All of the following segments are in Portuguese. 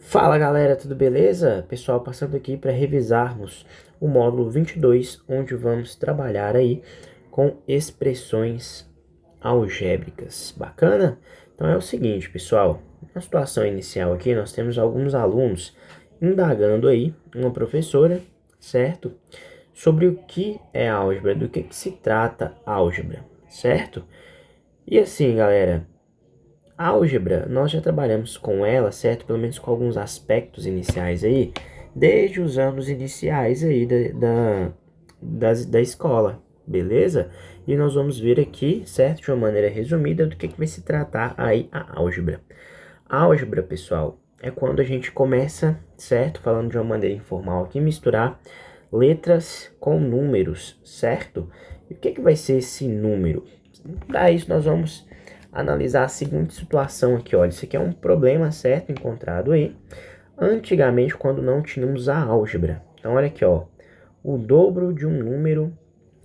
Fala galera, tudo beleza? Pessoal, passando aqui para revisarmos o módulo 22, onde vamos trabalhar aí com expressões algébricas. Bacana? Então é o seguinte, pessoal, na situação inicial aqui nós temos alguns alunos indagando aí uma professora, certo? Sobre o que é álgebra, do que se trata álgebra, certo? E assim, galera, a álgebra, nós já trabalhamos com ela, certo? Pelo menos com alguns aspectos iniciais aí, desde os anos iniciais aí da escola, beleza? E nós vamos ver aqui, certo? De uma maneira resumida, do que vai se tratar aí a álgebra. A álgebra, pessoal, é quando a gente começa, certo? Falando de uma maneira informal aqui, misturar letras com números, certo? E o que vai ser esse número? Para isso, nós vamos analisar a seguinte situação aqui, olha. Isso aqui é um problema, certo? Encontrado aí antigamente, quando não tínhamos a álgebra. Então, olha aqui, ó. O dobro de um número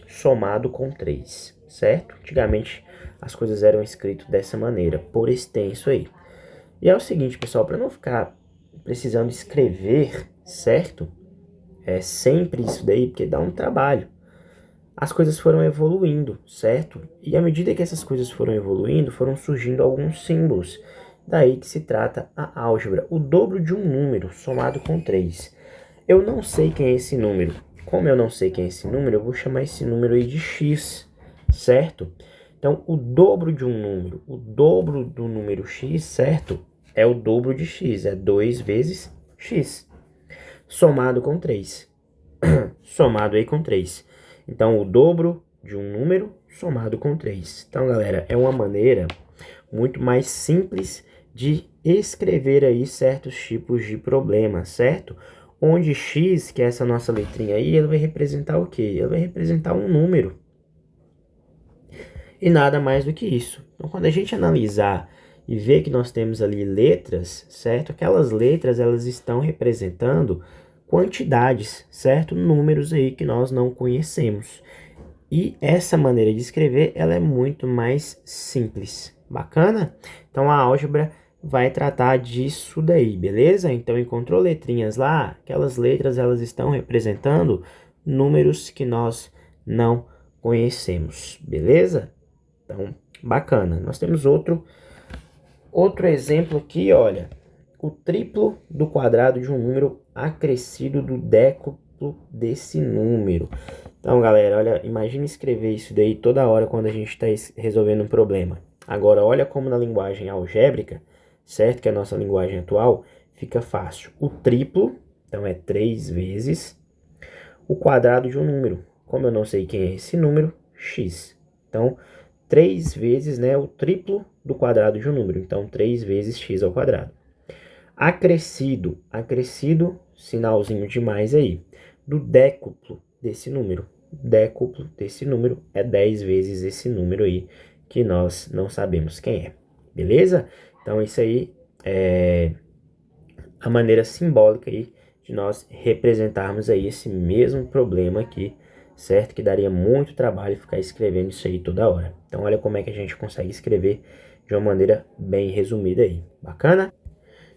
somado com 3, certo? Antigamente, as coisas eram escritas dessa maneira, por extenso aí. E é o seguinte, pessoal, para não ficar precisando escrever, certo? É sempre isso daí, porque dá um trabalho. As coisas foram evoluindo, certo? E à medida que essas coisas foram evoluindo, foram surgindo alguns símbolos. Daí que se trata a álgebra, o dobro de um número somado com 3. Eu não sei quem é esse número. Como eu não sei quem é esse número, eu vou chamar esse número aí de x, certo? Então, o dobro de um número, o dobro do número x, certo? É o dobro de x, é 2 vezes x, somado com 3. Somado aí com 3. Então, o dobro de um número somado com 3. Então, galera, é uma maneira muito mais simples de escrever aí certos tipos de problemas, certo? Onde x, que é essa nossa letrinha aí, ele vai representar o quê? Ele vai representar um número. E nada mais do que isso. Então, quando a gente analisar e ver que nós temos ali letras, certo? Aquelas letras, elas estão representando quantidades, certo? Números aí que nós não conhecemos. E essa maneira de escrever, ela é muito mais simples. Bacana? Então, a álgebra vai tratar disso daí, beleza? Então, encontrou letrinhas lá? Aquelas letras, elas estão representando números que nós não conhecemos, beleza? Então, bacana. Nós temos outro exemplo aqui, olha. O triplo do quadrado de um número acrescido do décuplo desse número. Então, galera, olha, imagine escrever isso daí toda hora quando a gente está resolvendo um problema. Agora, olha como na linguagem algébrica, certo? Que é a nossa linguagem atual, fica fácil. O triplo, então é 3 vezes o quadrado de um número. Como eu não sei quem é esse número, x. Então, 3 vezes, né, o triplo do quadrado de um número. Então, 3 vezes x ao quadrado. Acrescido, sinalzinho de mais aí, do décuplo desse número. Décuplo desse número é 10 vezes esse número aí, que nós não sabemos quem é. Beleza? Então, isso aí é a maneira simbólica aí de nós representarmos aí esse mesmo problema aqui, certo? Que daria muito trabalho ficar escrevendo isso aí toda hora. Então, olha como é que a gente consegue escrever de uma maneira bem resumida aí. Bacana?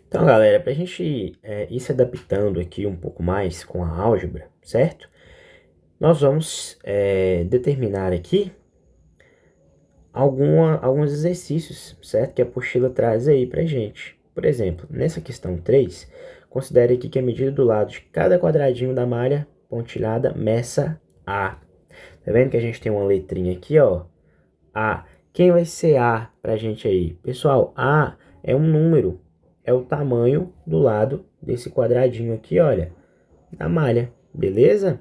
Então, galera, para a gente ir se adaptando aqui um pouco mais com a álgebra, certo? Nós vamos determinar aqui alguns exercícios, certo? Que a apostila traz aí para gente. Por exemplo, nessa questão 3, considere aqui que a medida do lado de cada quadradinho da malha pontilhada meça A. Tá vendo que a gente tem uma letrinha aqui, ó? A. Quem vai ser A pra gente aí? Pessoal, A é um número. É o tamanho do lado desse quadradinho aqui, olha, da malha, beleza?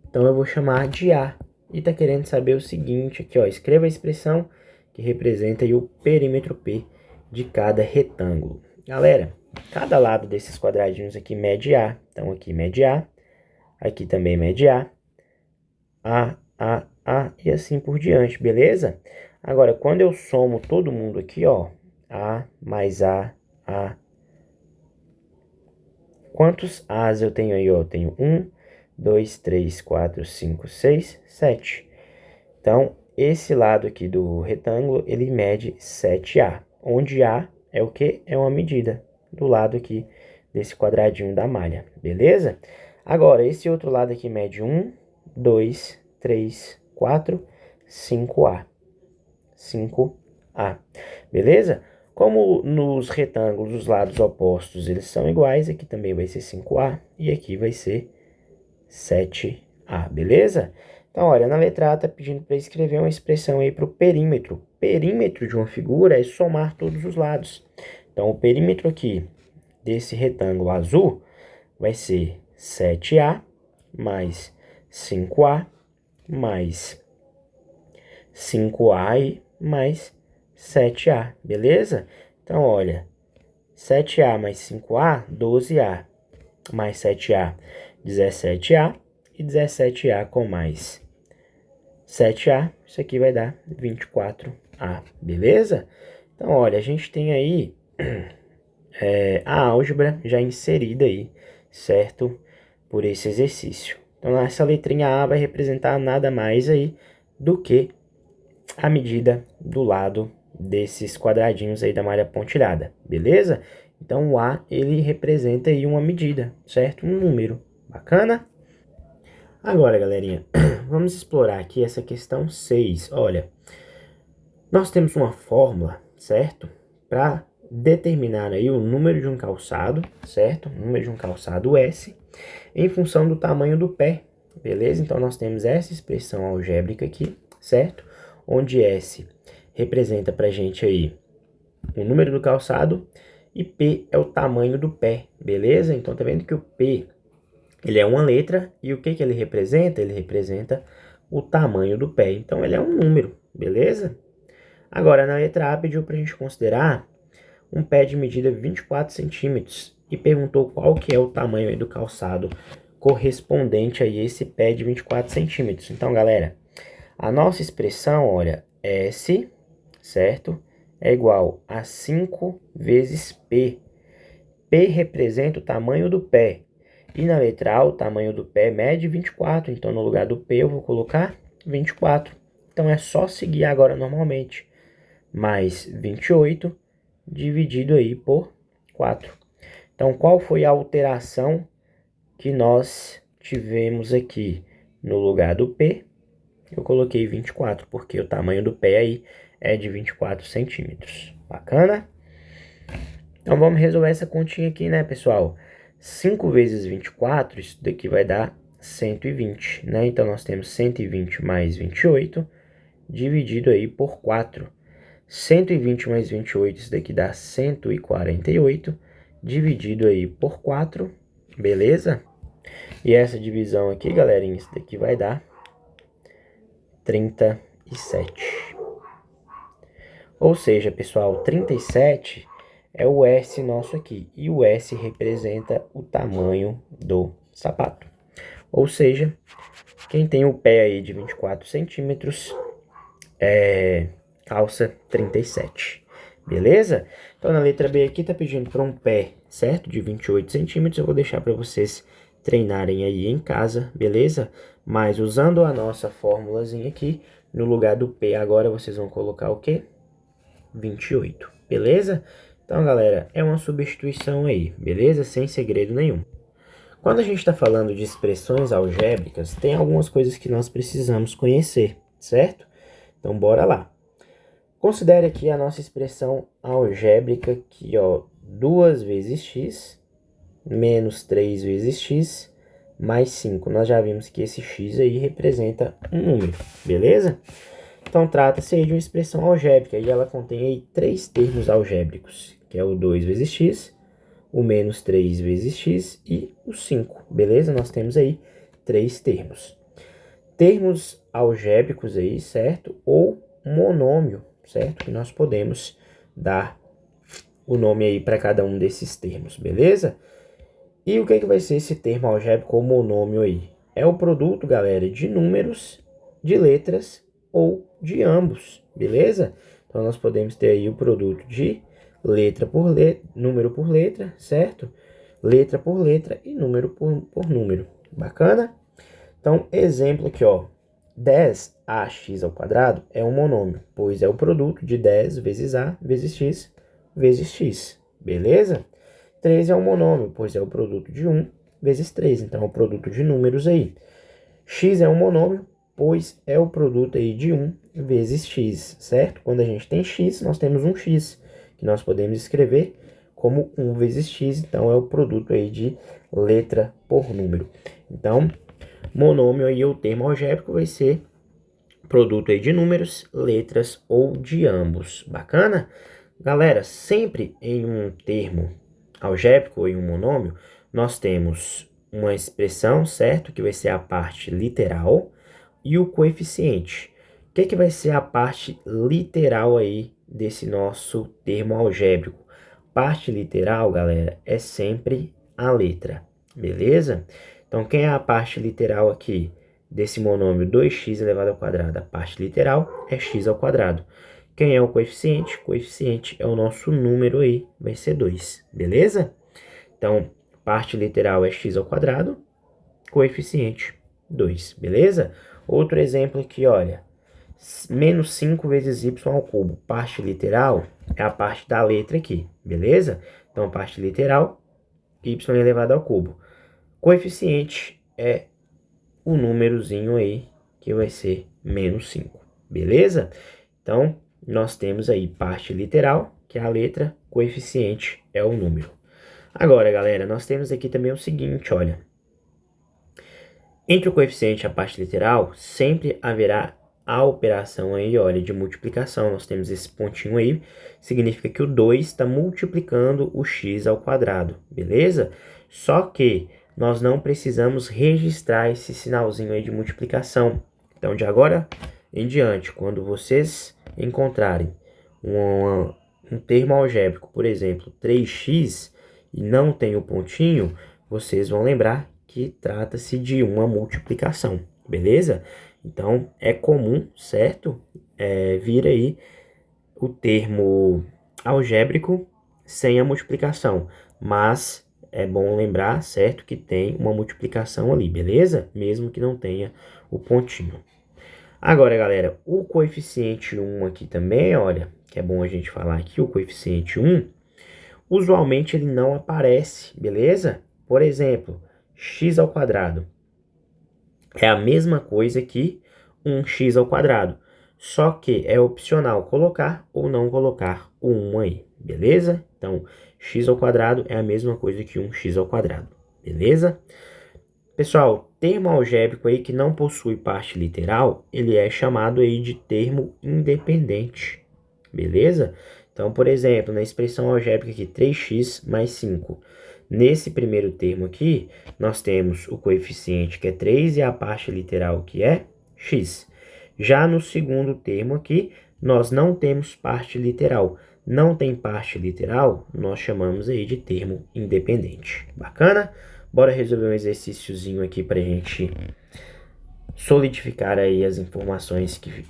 Então eu vou chamar de A. E tá querendo saber o seguinte aqui, ó. Escreva a expressão que representa aí o perímetro P de cada retângulo. Galera, cada lado desses quadradinhos aqui mede A. Então aqui mede A. Aqui também mede A. A e assim por diante, beleza? Agora, quando eu somo todo mundo aqui, ó. A mais A. Quantos As eu tenho aí, ó? Eu tenho 1, 2, 3, 4, 5, 6, 7. Então, esse lado aqui do retângulo, ele mede 7A. Onde A é o quê? É uma medida. do lado aqui desse quadradinho da malha, beleza? Agora, esse outro lado aqui mede 1, 2, 3, 4, 5A. 5A, beleza? Como nos retângulos os lados opostos eles são iguais, aqui também vai ser 5A e aqui vai ser 7A, beleza? Então, olha, na letra A tá pedindo para escrever uma expressão aí para o perímetro. Perímetro de uma figura é somar todos os lados. Então, o perímetro aqui desse retângulo azul vai ser 7A mais 5A mais 5A e mais 7A, beleza? Então, olha, 7A mais 5A, 12A, mais 7A, 17A, e 17A com mais 7A, isso aqui vai dar 24A, beleza? Então, olha, a gente tem aí a álgebra já inserida aí, certo? Por esse exercício. Então, essa letrinha A vai representar nada mais aí do que a medida do lado desses quadradinhos aí da malha pontilhada, beleza? Então, o A, ele representa aí uma medida, certo? Um número. Bacana? Agora, galerinha, vamos explorar aqui essa questão 6. Olha, nós temos uma fórmula, certo? Para determinar aí o número de um calçado, certo? O número de um calçado S, em função do tamanho do pé, beleza? Então, nós temos essa expressão algébrica aqui, certo? Onde S representa pra gente aí o número do calçado e P é o tamanho do pé, beleza? Então, tá vendo que o P, ele é uma letra e o que que ele representa? Ele representa o tamanho do pé, então ele é um número, beleza? Agora, na letra A, pediu pra gente considerar um pé de medida 24 centímetros e perguntou qual que é o tamanho aí do calçado correspondente a esse pé de 24 centímetros. Então, galera, a nossa expressão, olha, S, certo? É igual a 5 vezes P. P representa o tamanho do pé. E na letra A, o tamanho do pé mede 24. Então, no lugar do P, eu vou colocar 24. Então, é só seguir agora normalmente. Mais 28 dividido aí por 4. Então, qual foi a alteração que nós tivemos aqui? No lugar do P, eu coloquei 24, porque o tamanho do pé aí é de 24 centímetros. Bacana? Então, vamos resolver essa continha aqui, né, pessoal? 5 vezes 24, isso daqui vai dar 120, né? Então, nós temos 120 mais 28, dividido aí por 4. 120 mais 28, isso daqui dá 148, dividido aí por 4, beleza? E essa divisão aqui, galerinha, isso daqui vai dar 37. Ou seja, pessoal, 37 é o S nosso aqui. E o S representa o tamanho do sapato. Ou seja, quem tem o pé aí de 24 centímetros, calça 37. Beleza? Então, na letra B aqui tá pedindo para um pé, certo? De 28 centímetros. Eu vou deixar para vocês treinarem aí em casa, beleza? Mas usando a nossa formulazinha aqui, no lugar do P agora vocês vão colocar o quê? 28, beleza? Então, galera, é uma substituição aí, beleza? Sem segredo nenhum. Quando a gente está falando de expressões algébricas, tem algumas coisas que nós precisamos conhecer, certo? Então, bora lá. Considere aqui a nossa expressão algébrica aqui, ó, 2 vezes x menos 3 vezes x mais 5. Nós já vimos que esse x aí representa um número, beleza? Então, trata-se aí de uma expressão algébrica e ela contém aí 3 termos algébricos, que é o 2 vezes x, o menos 3 vezes x e o 5, beleza? Nós temos aí 3 termos. Termos algébricos aí, certo? Ou monômio, certo? Que nós podemos dar o nome aí para cada um desses termos, beleza? E o que vai ser esse termo algébrico ou monômio aí? É o produto, galera, de números, de letras ou de ambos, beleza? Então, nós podemos ter aí o produto de letra por letra, número por letra, certo? Letra por letra e número por número. Bacana? Então, exemplo aqui, ó. 10ax² é um monômio, pois é o produto de 10 vezes a vezes x vezes x, beleza? 3 é um monômio, pois é o produto de 1 vezes 3, então é o produto de números aí. X é um monômio, pois é o produto aí de 1 vezes x, certo? Quando a gente tem x, nós temos um x, que nós podemos escrever como 1 vezes x, então é o produto aí de letra por número. Então, monômio aí, o termo algébrico vai ser produto aí de números, letras ou de ambos. Bacana? Galera, sempre em um termo algébrico ou em um monômio, nós temos uma expressão, certo? Que vai ser a parte literal e o coeficiente. O que vai ser a parte literal aí desse nosso termo algébrico? Parte literal, galera, é sempre a letra, beleza? Então, quem é a parte literal aqui desse monômio 2x elevado ao quadrado? A parte literal é x ao quadrado. Quem é o coeficiente? Coeficiente é o nosso número aí, vai ser 2, beleza? Então, parte literal é x ao quadrado, coeficiente 2, beleza? Outro exemplo aqui, olha, menos 5 vezes y ao cubo. Parte literal é a parte da letra aqui, beleza? Então, parte literal, y elevado ao cubo. Coeficiente é o númerozinho aí, que vai ser menos 5, beleza? Então, nós temos aí parte literal, que é a letra, coeficiente é o número. Agora, galera, nós temos aqui também o seguinte, olha. Entre o coeficiente e a parte literal, sempre haverá a operação aí, olha, de multiplicação. Nós temos esse pontinho aí, significa que o 2 está multiplicando o x ao quadrado, beleza? Só que nós não precisamos registrar esse sinalzinho aí de multiplicação. Então, de agora em diante, quando vocês encontrarem um termo algébrico, por exemplo, 3x, e não tem o pontinho, vocês vão lembrar que trata-se de uma multiplicação, beleza? Então, é comum, certo? Vir aí o termo algébrico sem a multiplicação, mas é bom lembrar, certo, que tem uma multiplicação ali, beleza? Mesmo que não tenha o pontinho. Agora, galera, o coeficiente 1 aqui também, olha, que é bom a gente falar aqui, o coeficiente 1, usualmente ele não aparece, beleza? Por exemplo, x ao quadrado é a mesma coisa que 1x ao quadrado, só que é opcional colocar ou não colocar o 1 aí, beleza? Então, x ao quadrado é a mesma coisa que 1x ao quadrado, beleza? Pessoal, termo algébrico aí que não possui parte literal, ele é chamado aí de termo independente, beleza? Então, por exemplo, na expressão algébrica aqui, 3x mais 5. Nesse primeiro termo aqui, nós temos o coeficiente que é 3 e a parte literal que é x. Já no segundo termo aqui, nós não temos parte literal. Não tem parte literal, nós chamamos aí de termo independente. Bacana? Bora resolver um exercíciozinho aqui para a gente solidificar aí as informações que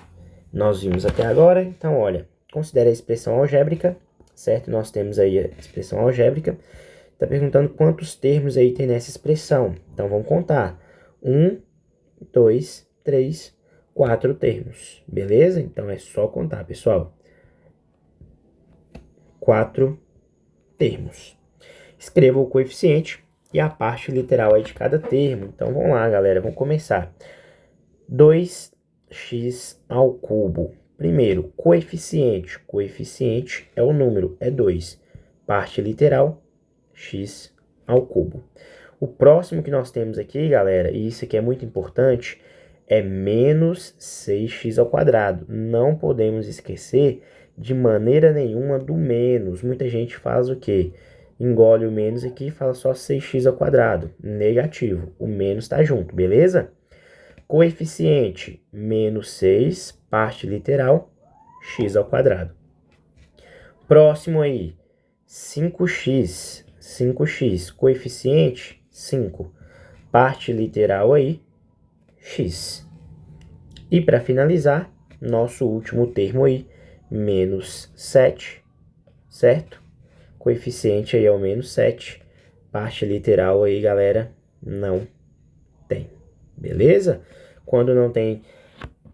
nós vimos até agora. Então, olha, considere a expressão algébrica, certo? Nós temos aí a expressão algébrica. Está perguntando quantos termos aí tem nessa expressão. Então, vamos contar. 1, 2, 3, 4 termos. Beleza? Então, é só contar, pessoal. 4 termos. Escreva o coeficiente e a parte literal aí de cada termo. Então, vamos lá, galera. Vamos começar. 2x ao cubo. Primeiro, coeficiente. Coeficiente é o número, é 2. Parte literal, x ao cubo. O próximo que nós temos aqui, galera, e isso aqui é muito importante, é menos 6x ao quadrado. Não podemos esquecer de maneira nenhuma do menos. Muita gente faz o quê? Engole o menos aqui e fala só 6x ao quadrado. Negativo. O menos está junto, beleza? Coeficiente, menos 6, parte literal, x ao quadrado. Próximo aí, 5x. 5x, coeficiente, 5. Parte literal aí, x. E para finalizar, nosso último termo aí, menos 7, certo? Coeficiente aí é o menos 7. Parte literal aí, galera, não tem. Beleza? Quando não tem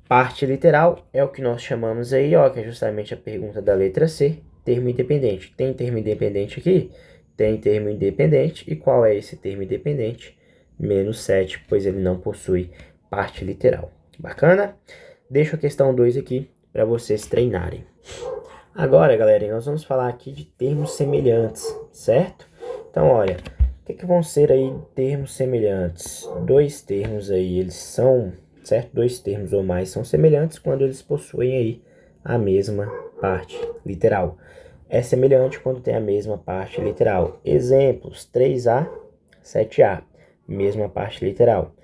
parte literal, é o que nós chamamos aí, ó, que é justamente a pergunta da letra C, termo independente. Tem termo independente aqui? tem termo independente. E qual é esse termo independente? Menos 7, pois ele não possui parte literal. Bacana? Deixo a questão 2 aqui para vocês treinarem. Agora, galera, nós vamos falar aqui de termos semelhantes, certo? Então, olha, o que vão ser aí termos semelhantes? Dois termos aí, eles são, certo? Dois termos ou mais são semelhantes quando eles possuem aí a mesma parte literal. É semelhante quando tem a mesma parte literal. Exemplos, 3A, 7A, mesma parte literal.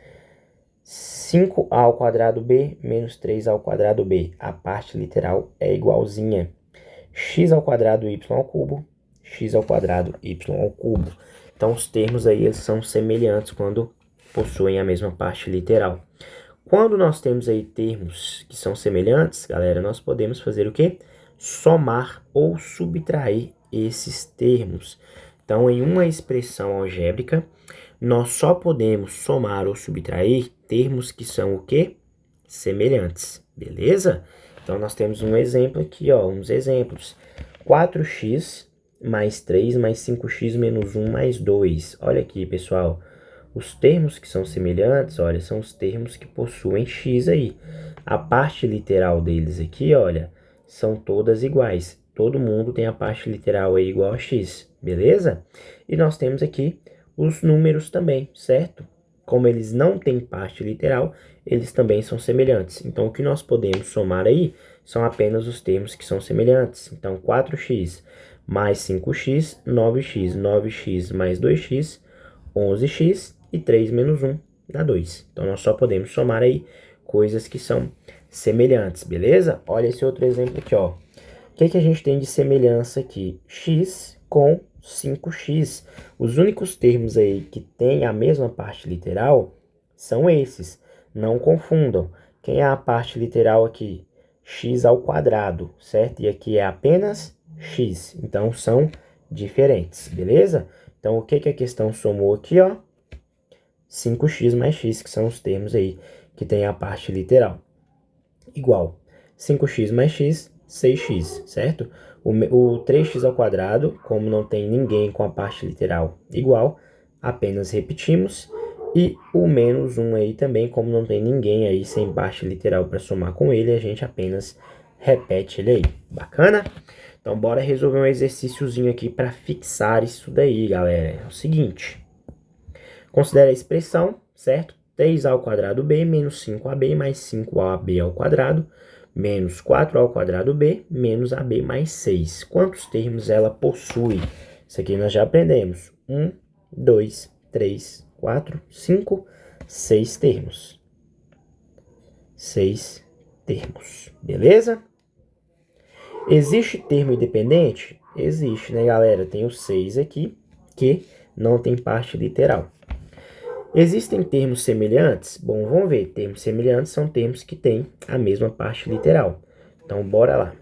5A ao quadrado B menos 3A ao quadrado B. A parte literal é igualzinha. X ao quadrado y ao cubo, x ao quadrado y ao cubo. Então, os termos aí eles são semelhantes quando possuem a mesma parte literal. Quando nós temos aí termos que são semelhantes, galera, nós podemos fazer o quê? Somar ou subtrair esses termos. Então, em uma expressão algébrica, nós só podemos somar ou subtrair termos que são o quê? Semelhantes, beleza? Então, nós temos um exemplo aqui, ó, uns exemplos. 4x mais 3 mais 5x menos 1 mais 2. Olha aqui, pessoal. Os termos que são semelhantes, olha, são os termos que possuem x aí. A parte literal deles aqui, olha, são todas iguais. Todo mundo tem a parte literal aí igual a x, beleza? E nós temos aqui os números também, certo? Como eles não têm parte literal, eles também são semelhantes. Então, o que nós podemos somar aí são apenas os termos que são semelhantes. Então, 4x mais 5x, 9x. 9x mais 2x, 11x. E 3 menos 1 dá 2. Então, nós só podemos somar aí coisas que são semelhantes, beleza? Olha esse outro exemplo aqui, ó. O que a gente tem de semelhança aqui? X com 5x. Os únicos termos aí que têm a mesma parte literal são esses. Não confundam. Quem é a parte literal aqui? X ao quadrado, certo? E aqui é apenas x. Então, são diferentes, beleza? Então, o que a questão somou aqui, ó? 5x mais x, que são os termos aí que tem a parte literal. Igual. 5x mais x, 6x, certo? O 3x ao quadrado, como não tem ninguém com a parte literal igual, apenas repetimos. E o menos 1 aí também, como não tem ninguém aí sem parte literal para somar com ele, a gente apenas repete ele aí. Bacana? Então, bora resolver um exercíciozinho aqui para fixar isso daí, galera. É o seguinte. Considere a expressão, certo? 3a ao quadrado b menos 5ab mais 5ab ao quadrado menos 4a ao quadrado b menos ab mais 6. Quantos termos ela possui? Isso aqui nós já aprendemos. 1, 2, 3, 4, 5, 6 termos. 6 termos, beleza? Existe termo independente? Existe, né, galera? Tem os 6 aqui que não tem parte literal. Existem termos semelhantes? Bom, vamos ver. Termos semelhantes são termos que têm a mesma parte literal. Então, bora lá.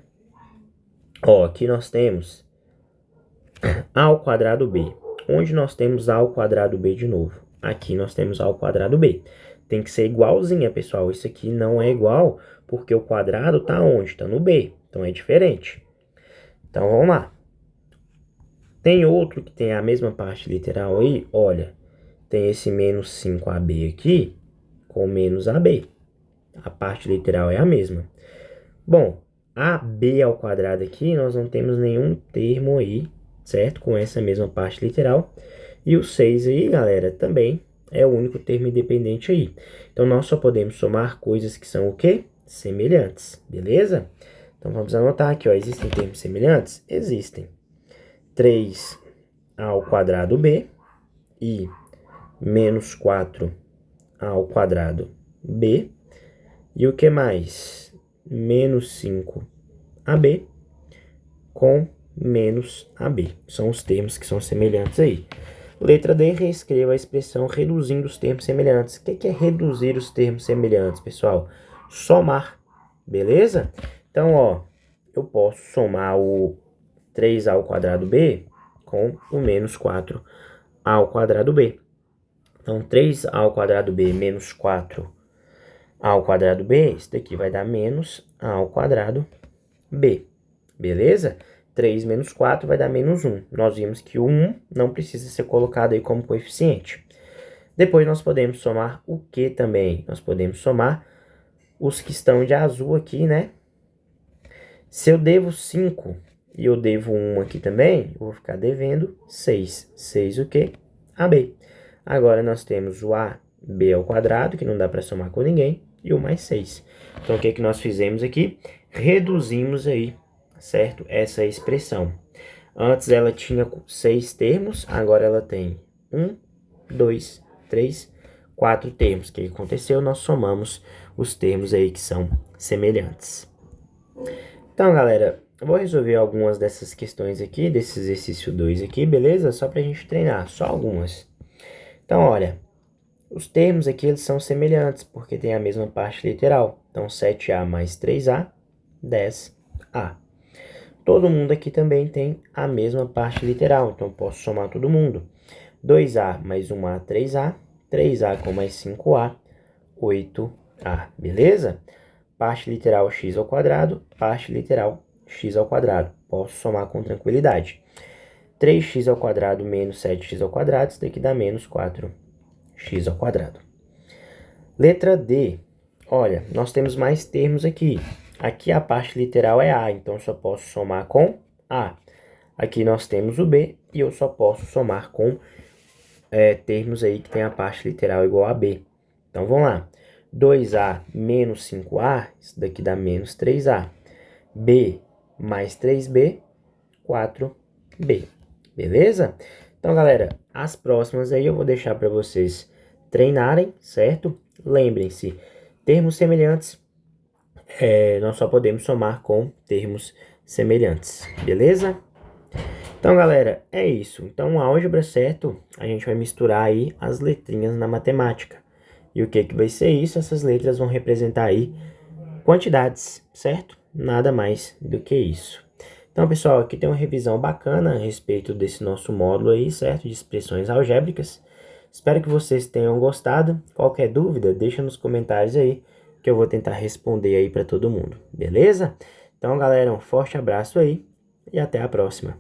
Ó, aqui nós temos a ao quadrado b. Onde nós temos a ao quadrado b de novo? Aqui nós temos a ao quadrado b. Tem que ser igualzinha, pessoal. Isso aqui não é igual porque o quadrado está onde? Está no b. Então, é diferente. Então, vamos lá. Tem outro que tem a mesma parte literal aí? Olha. Tem esse menos 5ab aqui com menos ab. A parte literal é a mesma. Bom, ab ao quadrado aqui, nós não temos nenhum termo aí, certo? Com essa mesma parte literal. E o 6 aí, galera, também é o único termo independente aí. Então, nós só podemos somar coisas que são o quê? Semelhantes, beleza? Então, vamos anotar aqui, ó. Existem termos semelhantes? Existem. 3 ao quadrado b e menos 4 ao quadrado b. E o que mais? Menos 5ab com menos ab. São os termos que são semelhantes aí. Letra D, reescreva a expressão reduzindo os termos semelhantes. O que é reduzir os termos semelhantes, pessoal? Somar, beleza? Então, ó, eu posso somar o 3a ao quadrado b com o menos 4a ao quadrado b. Então, 3a ao quadrado b menos 4a ao quadrado b, isso daqui vai dar menos a ao quadrado b, beleza? 3 menos 4 vai dar menos 1. Nós vimos que o 1 não precisa ser colocado aí como coeficiente. Depois nós podemos somar o que também? Nós podemos somar os que estão de azul aqui, né? Se eu devo 5 e eu devo 1 aqui também, eu vou ficar devendo 6. 6 o quê? AB. Agora nós temos o AB ao quadrado, que não dá para somar com ninguém, e o mais 6. Então, o que que nós fizemos aqui? Reduzimos aí, certo? Essa expressão. Antes ela tinha 6 termos, agora ela tem 1, 2, 3, 4 termos. O que aconteceu? Nós somamos os termos aí que são semelhantes. Então, galera, eu vou resolver algumas dessas questões aqui, desse exercício 2 aqui, beleza? Só pra gente treinar, só algumas. Então, olha, os termos aqui eles são semelhantes, porque tem a mesma parte literal. Então, 7A mais 3A, 10A. Todo mundo aqui também tem a mesma parte literal, então eu posso somar todo mundo. 2A mais 1A, 3A. 3A com mais 5A, 8A, beleza? Parte literal x ao quadrado, parte literal x ao quadrado. Posso somar com tranquilidade. 3x ao quadrado menos 7x ao quadrado, isso daqui dá menos 4x ao quadrado. Letra D. Olha, nós temos mais termos aqui. Aqui a parte literal é A, então eu só posso somar com A. Aqui nós temos o B e eu só posso somar com termos aí que tem a parte literal igual a B. Então vamos lá. 2A menos 5A, isso daqui dá menos 3A. B mais 3B, 4B. Beleza? Então, galera, as próximas aí eu vou deixar para vocês treinarem, certo? Lembrem-se, termos semelhantes, nós só podemos somar com termos semelhantes, beleza? Então, galera, é isso. Então, álgebra, certo? A gente vai misturar aí as letrinhas na matemática. E o que que vai ser isso? Essas letras vão representar aí quantidades, certo? Nada mais do que isso. Então, pessoal, aqui tem uma revisão bacana a respeito desse nosso módulo aí, certo? De expressões algébricas. Espero que vocês tenham gostado. Qualquer dúvida, deixa nos comentários aí, que eu vou tentar responder aí para todo mundo, beleza? Então, galera, um forte abraço aí e até a próxima.